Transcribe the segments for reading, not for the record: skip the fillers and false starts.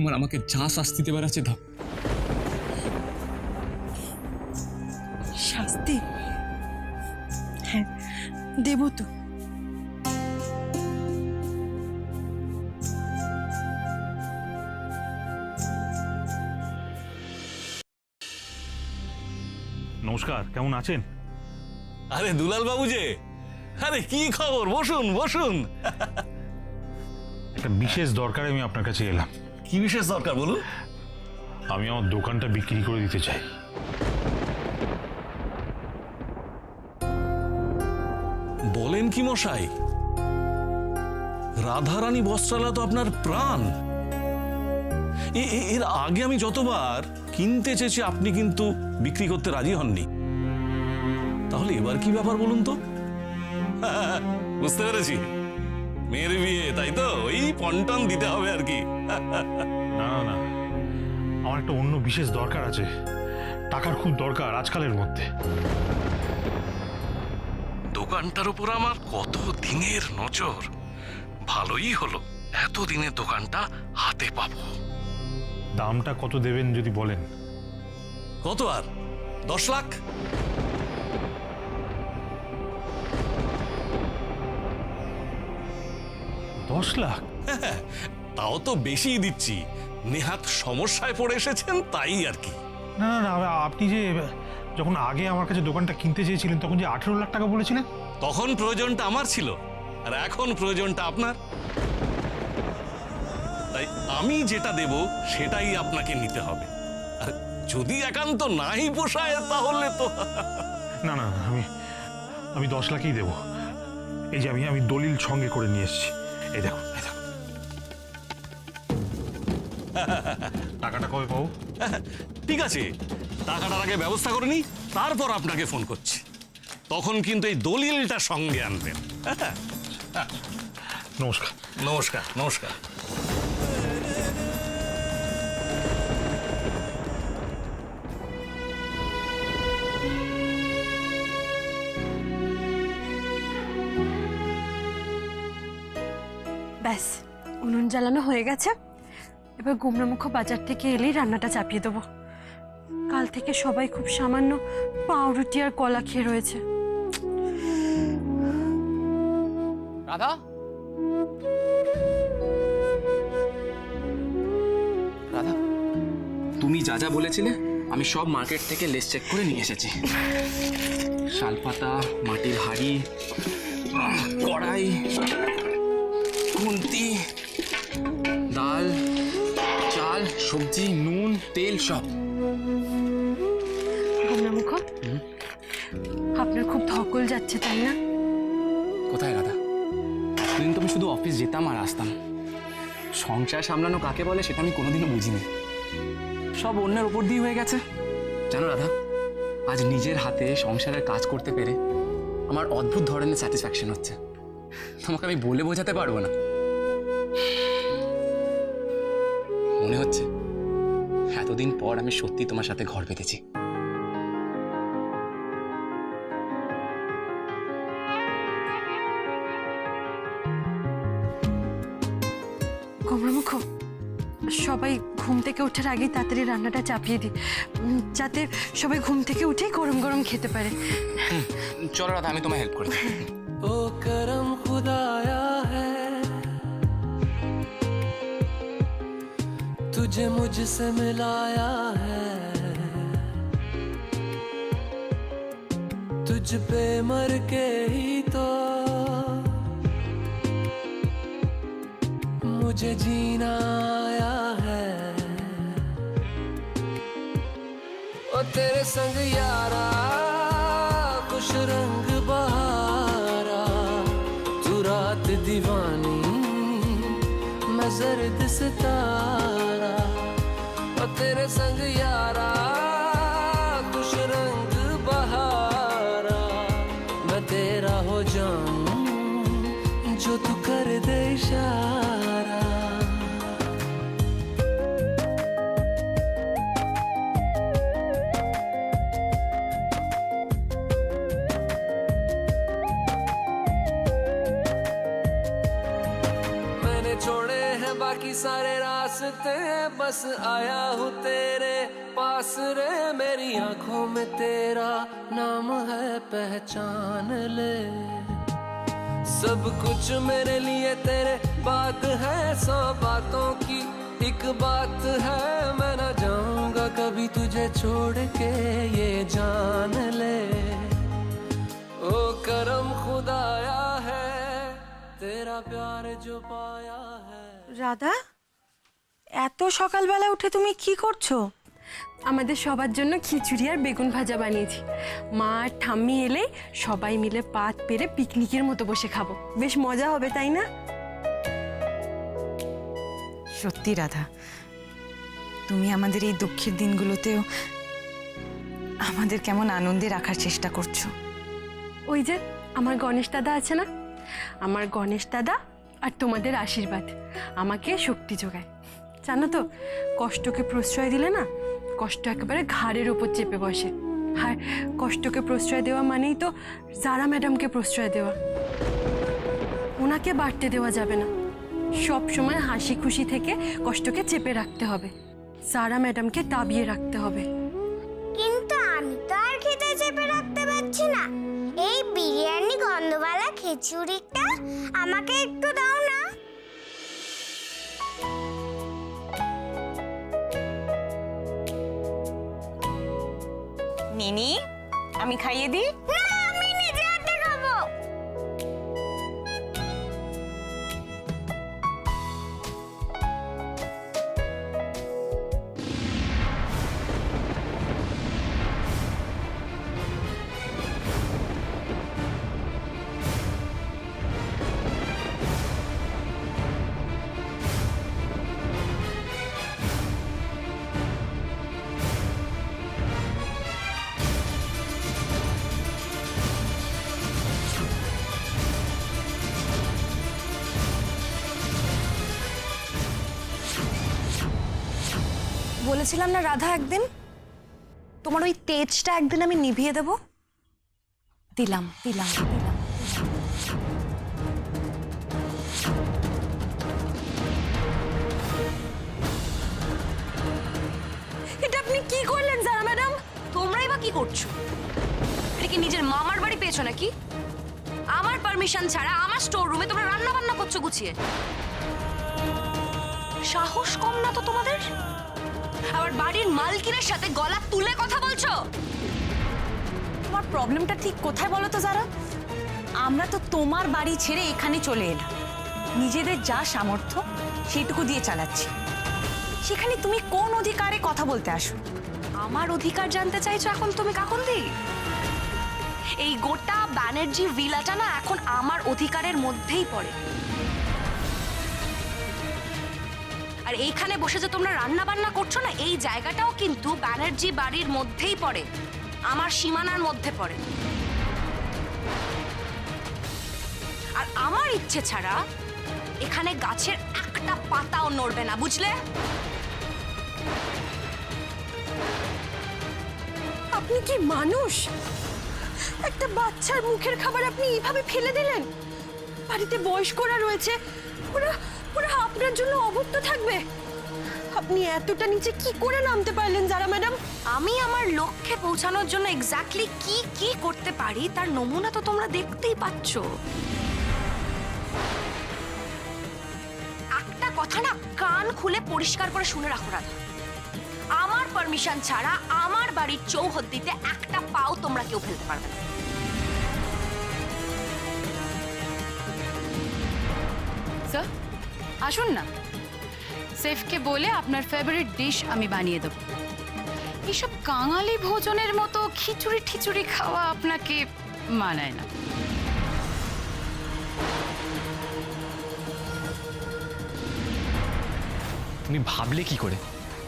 তোমার আমাকে যা শাস্তি দেবার আছে দাও। শাস্তি? হ্যাঁ, দেব তো। নমস্কার, কেমন আছেন? আরে দুলাল বাবু যে, আরে কি খবর? বসুন বসুন। একটা বিশেষ দরকারে আমি আপনার কাছে এলাম। কি বিশেষ দরকার বলুন? আমি আমার দোকানটা বিক্রি করে দিতে চাই। বলেন কি মশাই? রাধারানী বস্ত্রালয় তো আপনার প্রাণ। এর আগে আমি যতবার কিনতে চেয়েছি আপনি কিন্তু বিক্রি করতে রাজি হননি। তাহলে এবার কি ব্যাপার বলুন তো? বুঝতে পেরেছি, মেয়ের বিয়ে, তাই তো? ওই পন্টন দিতে হবে আর কি। না না না, আমার একটা অন্য বিশেষ দরকার আছে। টাকার খুব দরকার আজকালের মধ্যে। দোকানটার উপর আমার কত দিনের নজর। ভালোই হলো এত দিনের দোকানটা হাতে পাবো। দামটা কত দেবেন যদি বলেন? কত আর? 10 লাখ? লাখ? তাও তো বেশি দিচ্ছি। নেহাত সমস্যায় পড়ে এসেছেন তাই আর কি। না না না, আপনি যে যখন আগে আমার কাছে দোকানটা কিনতে চেয়েছিলেন তখন যে 18 লাখ টাকা বলেছিলেন। তখন প্রয়োজনটা আমার ছিল, আর এখন প্রয়োজনটা আপনার। তাই আমি যেটা দেব সেটাই আপনাকে নিতে হবে। আর যদি একান্ত নাই পোষায় তাহলে তো। না না, আমি 10 লাখই দেবো। এই যে আমি দলিল সঙ্গে করে নিয়ে এসেছি। এই দেখো, এই দেখো। টাকাটা কবে পাবো? ঠিক আছে, টাকাটার আগে ব্যবস্থা করে নি, তারপর আপনাকে ফোন করছি। তখন কিন্তু এই দলিলটা সঙ্গে আনবেন। নমস্কার। নমস্কার নমস্কার। ব্যাস, উনুন জ্বালানো হয়ে গেছে। এবার গুমরামুখ বাজার থেকে এলেই রান্নাটা চাপিয়ে দেবো। কাল থেকে সবাই খুব সামান্য পাউরুটি আর কলা খেয়ে রয়েছে। রাধা, রাধা, তুমি যা যা বলেছিলে আমি সব মার্কেট থেকে লিস্ট চেক করে নিয়ে এসেছি। শালপাতা, মাটির হাঁড়ি, কড়াই, খুন্তি, ডাল, চাল, সবজি, নুন, তেল সব। গুমরামুখ, আপনার খুব ধকল যাচ্ছে তাই না? কোথায় রাধা? এতদিন তো আমি শুধু অফিস যেতাম আর আসতাম। সংসার সামলানো কাকে বলে সেটা আমি কোনোদিনও বুঝিনি। সব অন্যের উপর দিয়ে হয়ে গেছে। জানো রাধা, আজ নিজের হাতে সংসারের কাজ করতে পেরে আমার অদ্ভুত ধরনের স্যাটিসফ্যাকশন হচ্ছে। তোমাকে আমি বলে বোঝাতে পারবো না। মনে হচ্ছে এতদিন পর আমি সত্যি তোমার সাথে ঘর পেতেছি। গুমরামুখ, সবাই ঘুম থেকে ওঠার আগেই তাড়াতাড়ি রান্নাটা চাপিয়ে দিই, যাতে সবাই ঘুম থেকে উঠেই গরম গরম খেতে পারে। চলো রাধা, আমি তোমায় হেল্প করি। ओ करम खुदाया है तुझे मुझसे मिलाया है, तुझ पे मर के ही तो मुझे जीना आया है। ओ तेरे संग यारा खुश रंग बहारा, तू रात दीवानी मैं जर्द सितारा। ओ तेरे संग यारा खुश रंग बहारा, मैं तेरा हो जाऊं जो तू कर दे इशारा। मैंने छोड़े हैं बाकी कई सारे रास्ते बस आया हूँ तेरे पास रे मेरी आंखों में तेरा नाम है पहचान ले सब कुछ मेरे लिए तेरे बात है 100 बातों की एक बात है मैं ना जाऊंगा कभी तुझे छोड़ के ये जान ले ओ करम खुदाया है तेरा प्यार जो पाया है রাধা, এত সকালবেলা উঠে তুমি কি করছো? আমাদের সবার জন্য খিচুড়ি আর বেগুন ভাজা বানিয়েছি। মা আর ঠাম্মি এলে সবাই মিলে পাত পেরে পিকনিকের মতো বসে খাবো, বেশ মজা হবে তাই না? সত্যি রাধা, তুমি আমাদের এই দুঃখের দিনগুলোতেও আমাদের কেমন আনন্দে রাখার চেষ্টা করছো। ওই যে আমার গণেশ দাদা আছে না, আমার গণেশ দাদা আর তোমাদের আশীর্বাদ আমাকে শক্তি যোগায়। জানো তো, কষ্টকে প্রশ্রয় দিলে না কষ্ট একেবারে ঘাড়ের ওপর চেপে বসে। আর কষ্টকে প্রশ্রয় দেওয়া মানেই তো জারা ম্যাডামকে প্রশ্রয় দেওয়া। ওনাকে বাড়তে দেওয়া যাবে না, সব সময় হাসি খুশি থেকে কষ্টকে চেপে রাখতে হবে, জারা ম্যাডামকে দাবিয়ে রাখতে হবে। কিন্তু আমি তো আর খেতে চেপে রাখতে পারছি না। এই বিরিয়ানি গন্ধওয়ালা খিচুড়িটা আমাকে একটু দাও না। নিনি, আমি খাইয়ে দিই? না, আমি নিজে হাতে খাবো। বলেছিলাম না রাধা, একদিন তোমার ওই তেজটা একদিন আমি নিভিয়ে দেব। দিলাম দিলাম দিলাম। এটা আপনি কি করলেন জারা ম্যাডাম? তোমরাই বা কি করছো? এটা কি নিজের মামার বাড়ি পেয়েছো নাকি? আমার পারমিশন ছাড়া আমার স্টোর রুমে তোমরা রান্না বান্না করছো গুছিয়ে। সাহস কম না তো তোমাদের? আবার বাড়ির মালকিনের সাথে গলা তুলে কথা বলছো। তোমার প্রবলেমটা ঠিক কোথায় বলো তো যারা? আমরা তো তোমার বাড়ি ছেড়ে এখানে চলে এলাম, নিজেদের যা সামর্থ্য সেটুকু দিয়ে চালাচ্ছি। সেখানে তুমি কোন অধিকারে কথা বলতে আসো? আমার অধিকার জানতে চাইছো এখন তুমি কাকুন্দি? এই গোটা ব্যানার্জি ভিলাটা না এখন আমার অধিকারের মধ্যেই পড়ে। আর এইখানে বসে যে তোমরা রান্না বান্না করছো না, এই জায়গাটাও কিন্তু ব্যানার্জি বাড়ির মধ্যেই পড়ে, আমার সীমানার মধ্যে পড়ে। আর আমার ইচ্ছে ছাড়া এখানে গাছের একটা পাতাও নড়বে না, বুঝলে? আপনি কি মানুষ? একটা বাচ্চার মুখের খাবার আপনি এইভাবে ফেলে দিলেন? বাড়িতে বয়স্করা রয়েছে, ওরা ওরা আপনার জন্য অভুক্ত থাকবে। আপনি এতটা নিচে কি করে নামতে পারলেন জারা ম্যাডাম? আমি আমার লক্ষ্যে পৌঁছানোর জন্য এক্স্যাক্টলি কি কি করতে পারি তার নমুনা তো তোমরা দেখতেই পাচ্ছ। একটা কথা না কান খুলে পরিষ্কার করে শুনে রাখো রাধা, আমার পারমিশন ছাড়া আমার বাড়ির চৌহদ্দিতে একটা পাও তোমরা কেউ ফেলতে পারবে না। স্যার আসুন না, সেফকে বলে আপনার ফেভারিট ডিশ আমি বানিয়ে দেব। এইসব কাঙালি ভোজনের মতো খিচুড়ি ঠিচুড়ি খাওয়া আপনাকে মানায় না। তুমি ভাবলে কি করে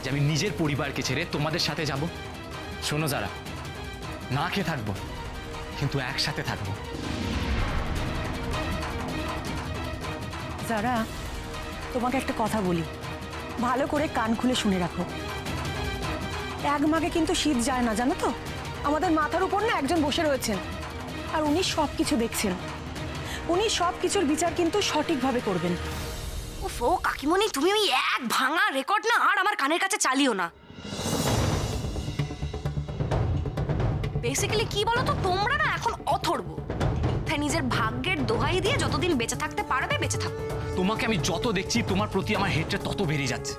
যে আমি নিজের পরিবারকে ছেড়ে তোমাদের সাথে যাব? শোনো যারা, না খেয়ে থাকবো কিন্তু একসাথে থাকবো। যারা, তোমাকে একটা কথা বলি, ভালো করে কান খুলে শুনে রাখো। এক মাগে কিন্তু শীত যায় না, জানো তো? আমাদের মাথার উপর না একজন বসে রয়েছেন, আর উনি সব কিছু দেখছেন। উনি সব কিছুর বিচার কিন্তু সঠিকভাবে করবেন। ও কাকিমণি, তুমি ওই এক ভাঙা রেকর্ড না আর আমার কানের কাছে চালিও না। বেসিক্যালি কি বলো তো, তোমরা না এখন অথর্ব, তাই নিজের ভাগ্যের দোহাই দিয়ে যতদিন বেঁচে থাকতে পারবে বেঁচে থাকো। তোমাকে আমি যত দেখছি তোমার প্রতি আমার হেডটা তত বেড়ে যাচ্ছে।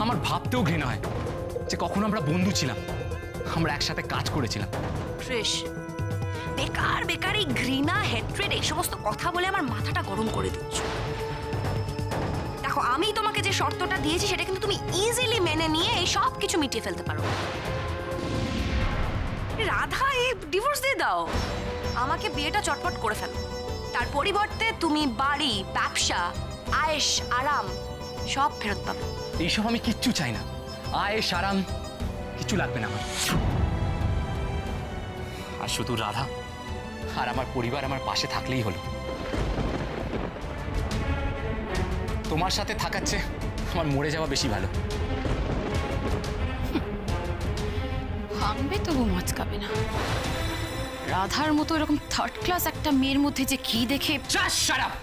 আমার ভাবতেও ঘৃণা হয় যে কখনো আমরা বন্ধু ছিলাম, আমরা একসাথে কাজ করেছিলাম। ক্রিশ, বেকার বেকার এই ঘৃণা, হেট্রেড, এই সমস্ত কথা বলে আমার মাথাটা গরম করে দিচ্ছ। দেখো, আমি তোমাকে যে শর্তটা দিয়েছি সেটা কিন্তু তুমি ইজিলি মেনে নিয়ে এই সব কিছু মিটিয়ে ফেলতে পারো। রাধা, এই ডিভোর্স দিয়ে দাও, আমাকে বিয়েটা চটপট করে ফেলো। তার পরিবর্তে তুমি বাড়ি, ব্যবসা, আয়েশ, আরাম সব ফেরত পাবে। এইসব আমি কিচ্ছু চাই না, আয়েশ আরাম কিছু লাগবে না আমার। আর শুধু রাধা আর আমার পরিবার আমার পাশে থাকলেই হলো। তোমার সাথে থাকাচ্ছে আমার মরে যাওয়া বেশি ভালো। ভাঙবে তবু মচকাবে না। রাধার মতো এরকম থার্ড ক্লাস একটা মেয়ের মধ্যে যে কি দেখে। Just shut up!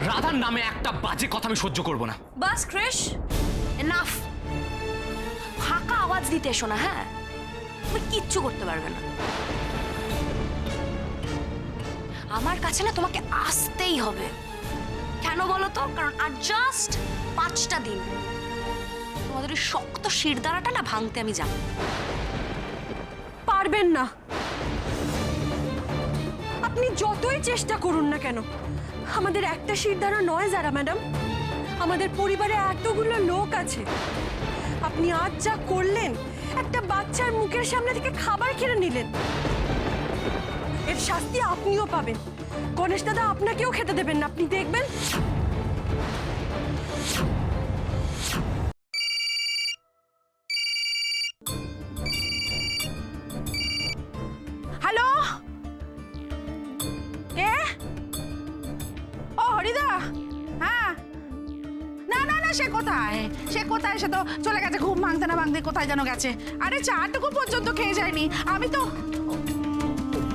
রাধার নামে একটা বাজে কথা আমি সহ্য করব না। বাস ক্রিশ, এনাফ। ফাঁকা আওয়াজ দিতে এসো না, হ্যাঁ? তুমি কিচ্ছু করতে পারবে না। আমার কাছে না তোমাকে আসতেই হবে। কেন বলো তো? কারণ আর জাস্ট 5টা দিন তোমাদের ওই শক্ত শিরদাঁড়াটা না ভাঙতে আমি যাব। পারবেন না। আপনি যতই চেষ্টা করুন না কেন, আমাদের একটা শিরদাঁড়া নয় যারা ম্যাডাম, আমাদের পরিবারে এতগুলো লোক আছে। আপনি আজ যা করলেন, একটা বাচ্চার মুখের সামনে থেকে খাবার কেড়ে নিলেন, এর শাস্তি আপনিও পাবেন। গণেশ দাদা আপনাকেও খেতে দেবেন না, আপনি দেখবেন। হ্যালো, কে? ও হরিদা, হ্যাঁ। না না না, সে কোথায়, সে কোথায়, সে তো চলে গেছে ঘুম ভাঙতে না ভাঙতে কোথায় যেন গেছে। আরে চাটুকু পর্যন্ত খেয়ে যায়নি। আমি তো,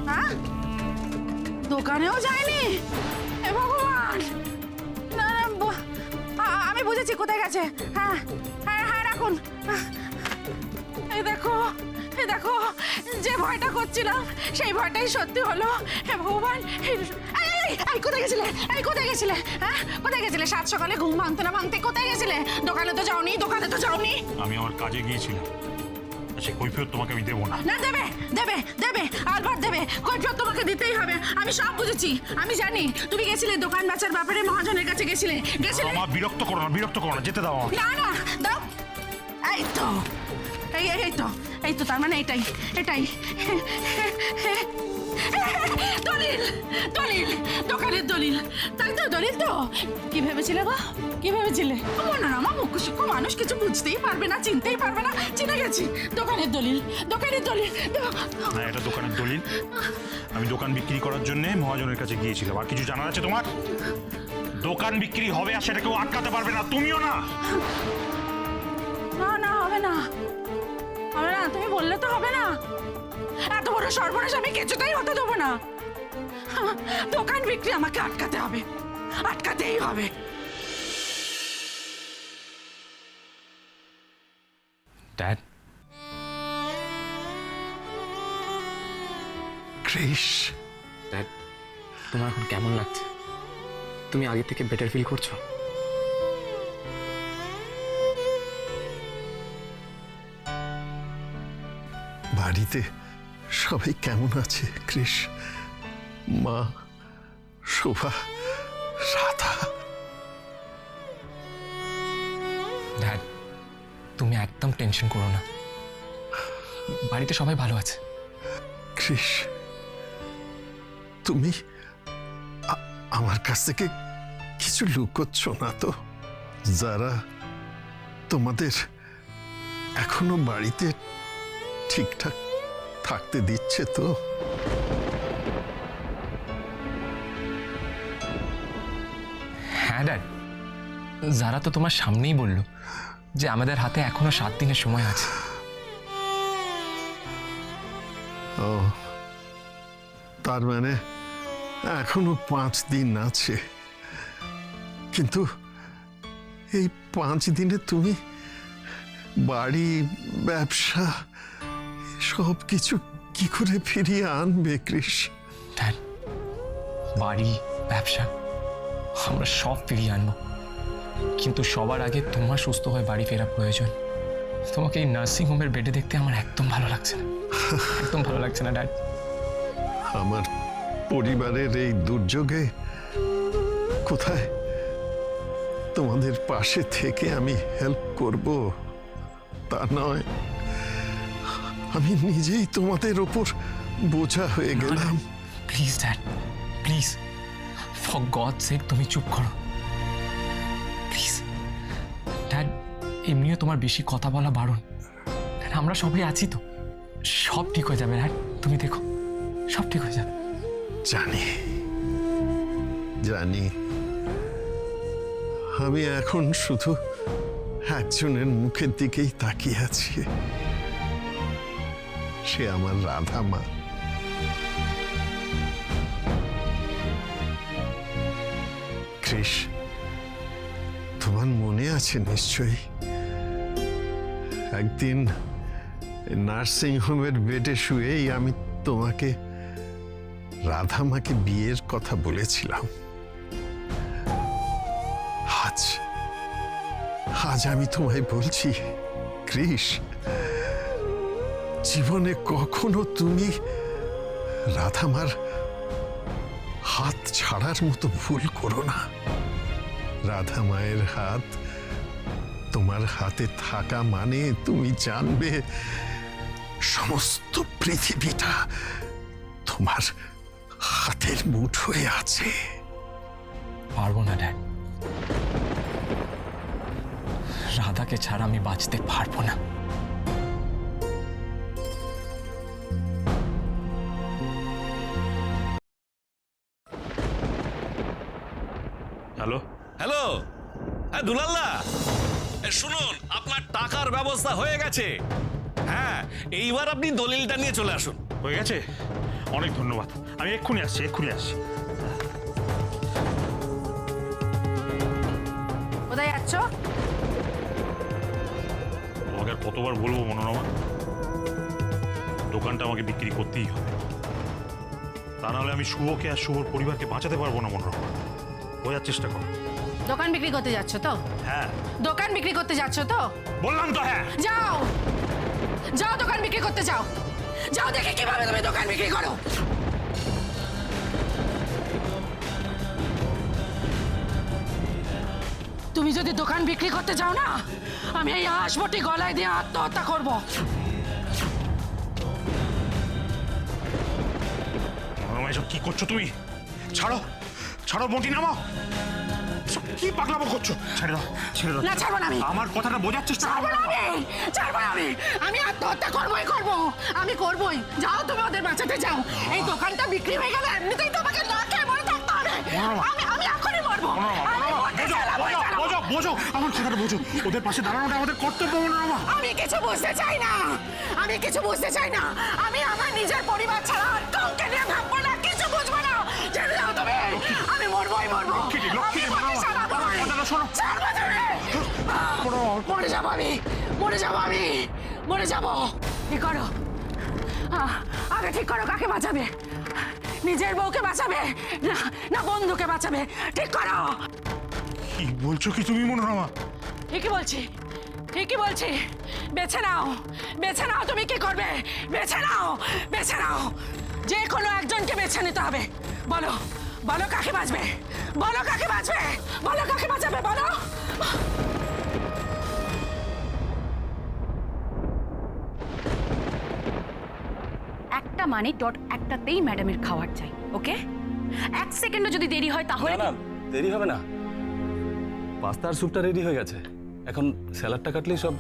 হ্যাঁ, দোকানেও যায়নি। হে ভগবান, না না, আমি বুঝেছি কোথায় গেছে। হ্যাঁ হ্যাঁ হ্যাঁ, রাখুন। এই দেখো, এই দেখো, যে ভয়টা করছিলাম সেই ভয়টাই সত্যি হলো। হে ভগবান, এই কোথায় গেছিলে, এই কোথায় গেছিলে, হ্যাঁ কোথায় গেছিলে? সাত সকালে ঘুম ভাঙতে না ভাঙতে কোথায় গেছিলে? দোকানে তো যাওনি, দোকানে তো যাওনি। আমি আমার কাজে গিয়েছিলাম, সে কৈফিয়ত তোমাকে আমি দেবো না। না, দেবে দেবে দেবে, আলবাত দেবে। কৈফিয়ত তোমাকে দিতেই হবে। আমি সব বুঝেছি, আমি জানি তুমি গেছিলে দোকান বেচার ব্যাপারে মহাজনের কাছে গেছিলে। আমার বিরক্ত করো না, বিরক্ত করো না, যেতে দাও আমাকে। না না, দাও। এই তো, এই তো, এই তো, তার মানে এটাই, এটাই দলিল, দলিল, দোকানের দলিল। তাই তো, দলিল তো। কি ভেবেছিলে গো, কি ভেবেছিলে? মনোরমা মুখ্য সূক্ষ্ম মানুষ, কিছু বুঝতেই পারবে না, চিনতেই পারবে না। চিনে গেছি, দোকানের দলিল, দোকানের দলিল। না, এটা দোকানের দলিল। আমি দোকান বিক্রি করার জন্য মহাজনের কাছে গিয়েছিলাম। আর কিছু জানার আছে তোমার? দোকান বিক্রি হবে আর সেটা কেউ আটকাতে পারবে না, তুমিও না। না না, হবে না, হবে না, তুমি বললে তো হবে না। এত বড় সর্বনাশ আমি কিছুতেই হতে দেবো না। দোকান বিক্রি আমাকে আটকাতে হবে, আটকাতেই হবে। ড্যাড, ক্রিশ, ড্যাড, তোমার এখন কেমন লাগছে? তুমি আগে থেকে বেটার ফিল করছো? বাড়িতে সবাই কেমন আছে ক্রিশ? মা, শোভা, রাধা? ড্যাড, তুমি একদম টেনশন করো না, বাড়িতে সবাই ভালো আছে। ক্রিশ, তুমি আমার কাছ থেকে কিছু লুকোচ্ছ না তো? যারা তোমাদের এখনো বাড়িতে ঠিকঠাক থাকতে দিচ্ছে তো? হ্যাঁ ড্যাড, যারা তো তোমার সামনেই বললো যে আমাদের হাতে এখনো 7 দিনের সময় আছে। ও, তার মানে এখনো 5 দিন আছে। কিন্তু এই 5 দিনে তুমি বাড়ি, ব্যবসা সব কিছু কি করে ফিরিয়ে আনবে কৃষ? ড্যাড, বাড়ি, ব্যবসা আমরা সব ফিরিয়ে আনবো, কিন্তু সবার আগে তোমার সুস্থ হয়ে বাড়ি ফেরা প্রয়োজন। তোমাকে এই নার্সিং হোমের বেডে দেখতে আমার একদম ভালো লাগছে না, একদম ভালো লাগছে না ড্যাড। আমার পরিবারের এই দুর্যোগে কোথায় তোমাদের পাশে থেকে আমি হেল্প করব তা নয়, আমি নিজেই তোমাদের ওপর বোঝা হয়ে গেলাম। Please dad, please, for God sake তুমি চুপ করো প্লিজ। ড্যাড, এমনিও তোমার বেশি কথা বলা বারণ। ড্যাড, আমরা সবাই আছি তো, সব ঠিক হয়ে যাবে ড্যাড, তুমি দেখো সব ঠিক হয়ে যাবে। জানি জানি, আমি এখন শুধু একজনের মুখের দিকেই তাকিয়ে আছি, সে আমার রাধা মা। কৃষ, তোমার মনে আছে নিশ্চয়ই একদিন নার্সিং হোমের বেডে শুয়েই আমি তোমাকে রাধা মাকে বিয়ের কথা বলেছিলাম। আজ আমি তোমায় বলছি কৃষ, জীবনে কখনো তুমি রাধামার হাত ছাড়ার মতো ভুল করো না। রাধা মায়ের হাত তোমার হাতে থাকা মানে তুমি জানবে সমস্ত পৃথিবীটা তোমার হাতের মুঠোয় আছে। পারবো না ড্যাড, রাধাকে ছাড়া আমি বাঁচতে পারবো না। হ্যালো হ্যালো, হ্যাঁ দুলাল্লা, শুনুন, আপনার টাকার ব্যবস্থা হয়ে গেছে। হ্যাঁ, এইবার আপনি দলিলটা নিয়ে চলে আসুন। হয়ে গেছে? অনেক ধন্যবাদ, আমি এক্ষুনি আসছি, এক্ষুনি আসছি। কোথায় যাচ্ছ? তোমাকে আর কতবার বলবো মনোরমা, দোকানটা আমাকে বিক্রি করতেই হবে, তা নাহলে আমি শুভকে আর শুভর পরিবারকে বাঁচাতে পারবো না। মনোরমা, বোঝার চেষ্টা করো। দোকান বিক্রি করতে যাচ্ছ তো? হ্যাঁ। দোকান বিক্রি করতে যাচ্ছ তো? বললাম তো হ্যাঁ। যাও যাও, দোকান বিক্রি করতে যাও। যাও, দেখে কিভাবে তুমি দোকান বিক্রি করো। তুমি যদি দোকান বিক্রি করতে যাও না, আমি এই হাঁসবটি গলায় দিয়ে আত্মহত্যা করবো। মনোরমা, এসব কি করছো তুমি? ছাড়ো ছাড়ো, মোটি নামাও। সব কি পাগলামো করছো? ছেড়ে দাও, ছেড়ে দাও। না, ছাড়বো না আমি। আমার কথাটা বোঝার চেষ্টা করো। ছাড়বো না আমি, ছাড়বো না আমি। আমি আত্মহত্যা করবোই করবো, আমি করবোই। যাও, তুমি ওদের বাঁচাতে যাও। এই দোকানটা বিক্রি হয়ে গেলে এমনিতেই তোমাকে না খেয়ে মরে থাকতে হবে। আমি এখনই মরবো। বোঝো বোঝো, আমার কথাটা বোঝো। ওদের পাশে দাঁড়ানোটা আমাদের কর্তব্য। মনোরমা, আমি কিছু বুঝতে চাই না, আমি কিছু বুঝতে চাই না। আমি আমার নিজের পরিবার ছাড়া আর কাউকে নিয়ে ভাববো না, কিছু বুঝবো না। ছেড়ে দাও তুমি, আমি মরবোই মরবো। ছাড়বো তুমি। মরে যাবো আমি, মরে যাবো আমি, মরে যাবো। ঠিক করো, আগে ঠিক করো কাকে বাঁচাবে। নিজের বউকে বাঁচাবে না না বন্ধুকে বাঁচাবে, ঠিক করো। কি বলছো কি তুমি মনোরমা? ঠিকই বলছি, ঠিকই বলছি। বেছে নাও, বেছে নাও, তুমি কি করবে? বেছে নাও, বেছে নাও। যে কোনো একজনকে বেছে নিতে হবে। বলো, বলো কাকে বাঁচবে, বলো কাকে বাঁচবে, বলো কাকে বাঁচাবে, বলো। একটা মানে ডট একটাতেই ম্যাডামের খাওয়ার চাই, ওকে? 1 সেকেন্ডও যদি দেরি হয় তাহলে না, দেরি হবে না। পাস্তা আর স্যুপটা রেডি হয়ে গেছে, এখন স্যালাডটা কাটলেই সব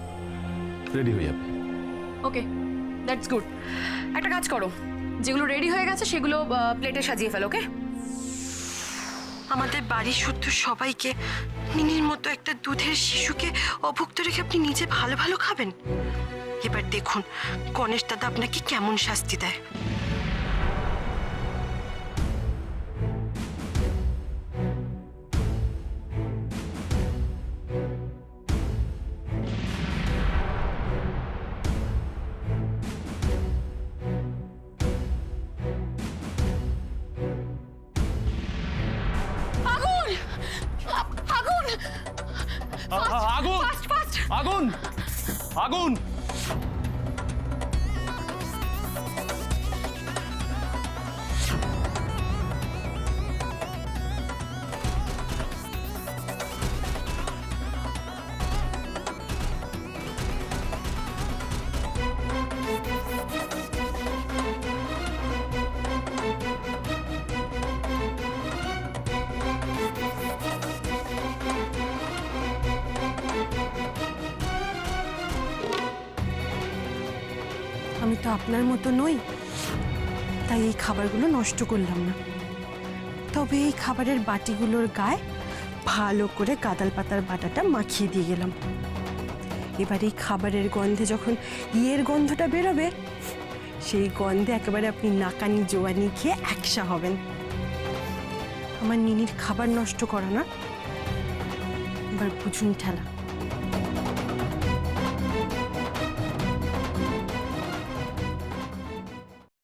রেডি হয়ে যাবে। ওকে, দ্যাটস গুড। একটা কাজ করো, যেগুলো রেডি হয়ে গেছে সেগুলো প্লেটে সাজিয়ে ফেলো, ওকে? আমাদের বাড়ির শুদ্ধ সবাইকে মিনির মতো একটা দুধের শিশুকে অভুক্ত রেখে আপনি নিজে ভালো ভালো খাবেন? এবার দেখুন গণেশ দাদা আপনাকে কেমন শাস্তি দেয়। আগুন ফাস্ট ফাস্ট আগুন আগুন আমি তো আপনার মতো নই, তাই এই খাবারগুলো নষ্ট করলাম না। তবে এই খাবারের বাটিগুলোর গায়ে ভালো করে গাদাল পাতার বাটাটা মাখিয়ে দিয়ে গেলাম। এবার এই খাবারের গন্ধে যখন ইয়ের গন্ধটা বেরোবে, সেই গন্ধে একেবারে আপনি নাকানি জোয়ানি খেয়ে একসা হবেন। আমার নিনির খাবার নষ্ট করা না, এবার বুঝুন ঠেলা।